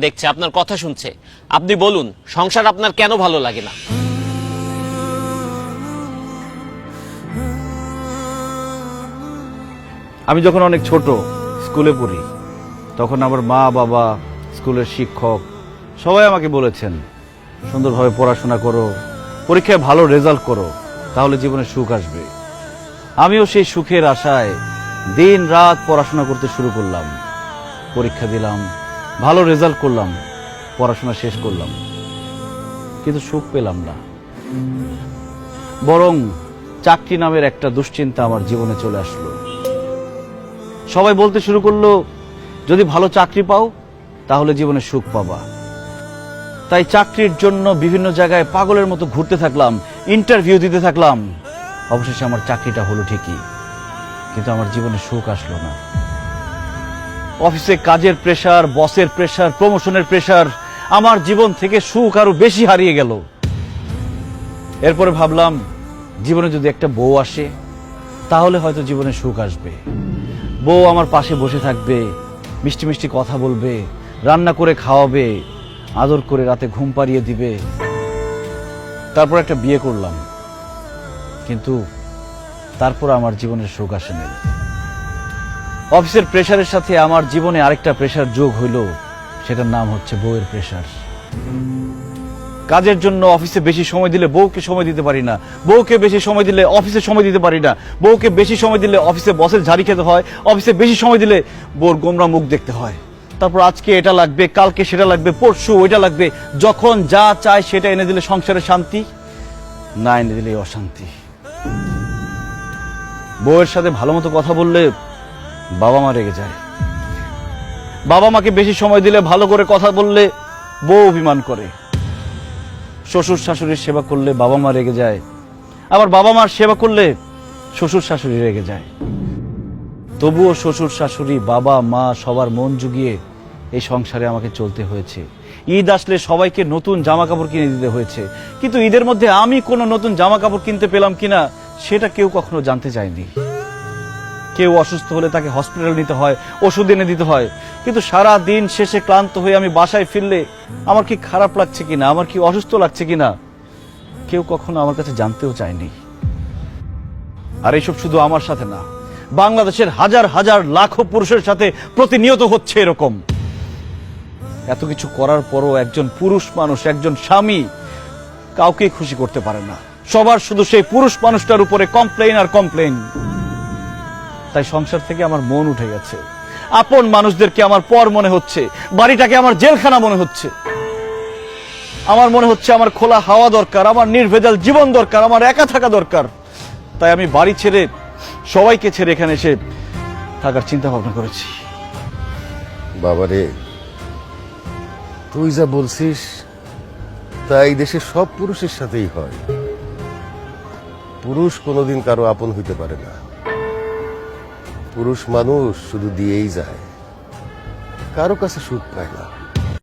দেখছে, আপনার কথা শুনছে, আপনি বলুন সংসার আপনার কেন ভালো লাগে না? আমি যখন অনেক ছোট স্কুলে পড়ি তখন আমার মা বাবা স্কুলের শিক্ষক সবাই আমাকে বলেছেন সুন্দরভাবে পড়াশোনা করো, পরীক্ষায় ভালো রেজাল্ট করো, তাহলে জীবনে সুখ আসবে। আমিও সেই সুখের আশায় দিন রাত পড়াশোনা করতে শুরু করলাম, পরীক্ষা দিলাম, ভালো রেজাল্ট করলাম, পড়াশোনা শেষ করলাম, কিন্তু সুখ পেলাম না। বরং চাকরি নামের একটা দুশ্চিন্তা আমার জীবনে চলে আসলো। সবাই বলতে শুরু করলো যদি ভালো চাকরি পাও তাহলে জীবনে সুখ পাবা। তাই চাকরির জন্য বিভিন্ন জায়গায় পাগলের মতো ঘুরতে থাকলাম, ইন্টারভিউ দিতে থাকলাম। অবশেষে আমার চাকরিটা হলো ঠিকই, কিন্তু আমার জীবনে সুখ আসলো না। অফিসে কাজের প্রেসার, বসের প্রেসার, প্রমোশনের প্রেসার, আমার জীবন থেকে সুখ আরো বেশি হারিয়ে গেল। এরপরে ভাবলাম জীবনে যদি একটা বউ আসে তাহলে হয়তো জীবনে সুখ আসবে। বউ আমার পাশে বসে থাকবে, মিষ্টি মিষ্টি কথা বলবে, রান্না করে খাওয়াবে, আদর করে রাতে ঘুম পাড়িয়ে দিবে। তারপর একটা বিয়ে করলাম, কিন্তু তারপর আমার জীবনের সুখ আসে নাই। অফিসের প্রেসারের সাথে আমার জীবনে আরেকটা প্রেসার যোগ হইল, সেটার নাম হচ্ছে বউয়ের প্রেসার। কাজের জন্য অফিসে বেশি সময় দিলে বউকে সময় দিতে পারি না, বউকে বেশি সময় দিলে অফিসে সময় দিতে পারি না, বউকে বেশি সময় দিলে অফিসে বসের ঝাড়ি খেতে হয়, অফিসে বেশি সময় দিলে বউর গোমরা মুখ দেখতে হয়। তারপর আজকে এটা লাগবে, কালকে সেটা লাগবে, পরশু ওইটা লাগবে। যখন যা চায় সেটা এনে দিলে সংসারে শান্তি, না এনে দিলে অশান্তি। বউয়ের সাথে ভালো মতো কথা বললে বাবা মা রেগে যায়, বাবা মাকে বেশি সময় দিলে, ভালো করে কথা বললে বউ অভিমান করে। শ্বশুর শাশুড়ির সেবা করলে বাবা মা রেগে যায়, আবার বাবা মার সেবা করলে শ্বশুর শাশুড়ি রেগে যায়। তবুও শ্বশুর শাশুড়ি, বাবা মা সবার মন জুগিয়ে এই সংসারে আমাকে চলতে হয়েছে। ঈদ আসলে সবাইকে নতুন জামা কাপড় কিনে দিতে হয়েছে, কিন্তু ঈদের মধ্যে আমি কোনো নতুন জামা কাপড় কিনতে পেলাম কিনা সেটা কেউ কখনো জানতে চায়নি। কেউ অসুস্থ হলে তাকে হসপিটাল নিতে হয়, ওষুধ এনে দিতে হয়, কিন্তু সারা দিন শেষে ক্লান্ত হয়ে আমি বাসায় ফিরলে আমার কি খারাপ লাগছে কিনা, আমার কি অসুস্থ লাগছে কিনা কেউ কখনো আমার কাছে জানতেও চায়নি। আর এইসব শুধু আমার সাথে না, বাংলাদেশের হাজার হাজার লাখো পুরুষের সাথে প্রতিনিয়ত হচ্ছে এরকম। এত কিছু করার পরও একজন পুরুষ মানুষ, একজন স্বামী কাউকে খুশি করতে পারে না। সবার শুধু সেই পুরুষ মানুষটার উপরে কমপ্লেইন আর কমপ্লেইন। তাই সংসার থেকে আমার মন উঠে গেছে। আপন মানুষদেরকে আমার পর মনে হচ্ছে, বাড়িটাকে আমার জেলখানা মনে হচ্ছে। আমার মনে হচ্ছে আমার খোলা হাওয়া দরকার, আমার নির্ভেজাল জীবন দরকার, আমার একা থাকা দরকার। তাই আমি বাড়ি ছেড়ে, সবাইকে ছেড়ে এখানে এসে থাকার চিন্তা ভাবনা করেছি। বাবারে, তুই যা বলছিস তাই দেশের সব পুরুষের সাথেই হয়। পুরুষ কোনোদিন কারো আপন হইতে পারে না। পুরুষ মানুষ শুধু দিয়েই যায়, কারো কাছে সুখ পায় না।